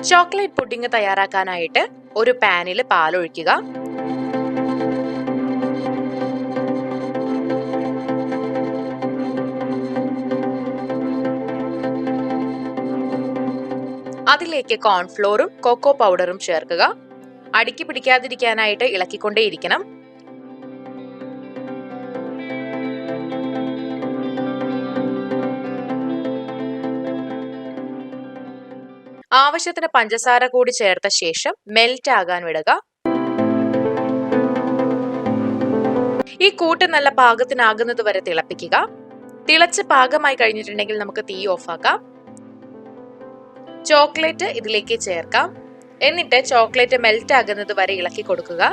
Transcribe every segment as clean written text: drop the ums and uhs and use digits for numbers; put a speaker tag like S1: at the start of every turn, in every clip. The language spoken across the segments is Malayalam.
S1: ചോക്ലേറ്റ് പുഡിംഗ് തയ്യാറാക്കാനായിട്ട് ഒരു പാനിൽ പാൽ ഒഴിക്കുക. അതിലേക്ക് കോൺഫ്ലോറും കൊക്കോ പൗഡറും ചേർക്കുക. അടിക്ക് പിടിക്കാതിരിക്കാനായിട്ട് ഇളക്കിക്കൊണ്ടേയിരിക്കണം. ആവശ്യത്തിന് പഞ്ചസാര കൂടി ചേർത്ത ശേഷം മെൽറ്റ് ആകാൻ വിടുക. ഈ കൂട്ട് നല്ല പാകത്തിനാകുന്നത് വരെ തിളപ്പിക്കുക. തിളച്ച് പാകമായി കഴിഞ്ഞിട്ടുണ്ടെങ്കിൽ നമുക്ക് തീ ഓഫാക്കാം. ചോക്ലേറ്റ് ഇതിലേക്ക് ചേർക്കാം. എന്നിട്ട് ചോക്ലേറ്റ് മെൽറ്റ് ആകുന്നത് വരെ ഇളക്കി കൊടുക്കുക.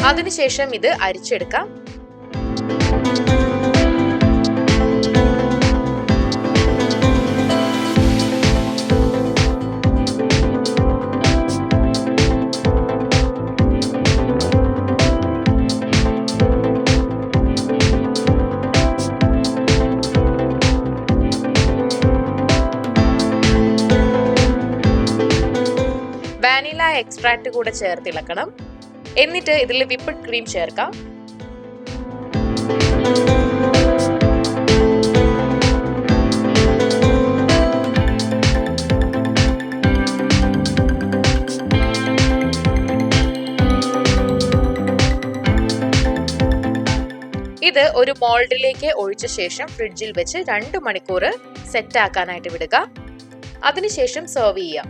S1: അതിനുശേഷം ഇത് അരിച്ചെടുക്കാം. വാനില എക്സ്ട്രാക്ട് കൂടെ ചേർത്ത് ഇളക്കണം. എന്നിട്ട് ഇതിൽ വിപ്പിഡ് ക്രീം ചേർക്കാം. ഇത് ഒരു മോൾഡിലേക്ക് ഒഴിച്ച ശേഷം ഫ്രിഡ്ജിൽ വെച്ച് 2 മണിക്കൂർ സെറ്റ് ആക്കാനായിട്ട് വിടുക. അതിനുശേഷം സെർവ് ചെയ്യാം.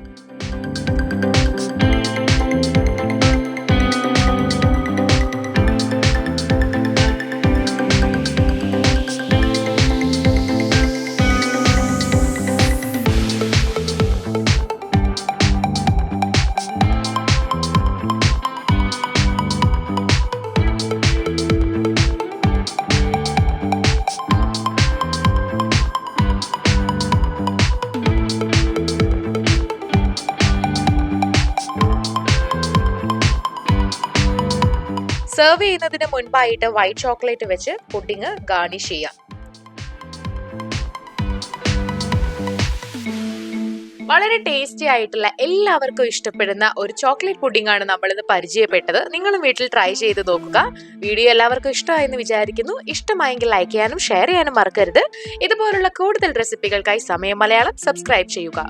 S1: സെർവ് ചെയ്യുന്നതിന് മുൻപായിട്ട് വൈറ്റ് ചോക്ലേറ്റ് വെച്ച് പുഡിംഗ് ഗാർണിഷ് ചെയ്യാം. വളരെ ടേസ്റ്റി ആയിട്ടുള്ള എല്ലാവർക്കും ഇഷ്ടപ്പെടുന്ന ഒരു ചോക്ലേറ്റ് പുഡിംഗ് ആണ് നമ്മളിന്ന് പരിചയപ്പെട്ടത്. നിങ്ങളും വീട്ടിൽ ട്രൈ ചെയ്ത് നോക്കുക. വീഡിയോ എല്ലാവർക്കും ഇഷ്ടമായെന്ന് വിചാരിക്കുന്നു. ഇഷ്ടമായെങ്കിൽ ലൈക്ക് ചെയ്യാനും ഷെയർ ചെയ്യാനും മറക്കരുത്. ഇതുപോലുള്ള കൂടുതൽ റെസിപ്പികൾക്കായി സമയം മലയാളം സബ്സ്ക്രൈബ് ചെയ്യുക.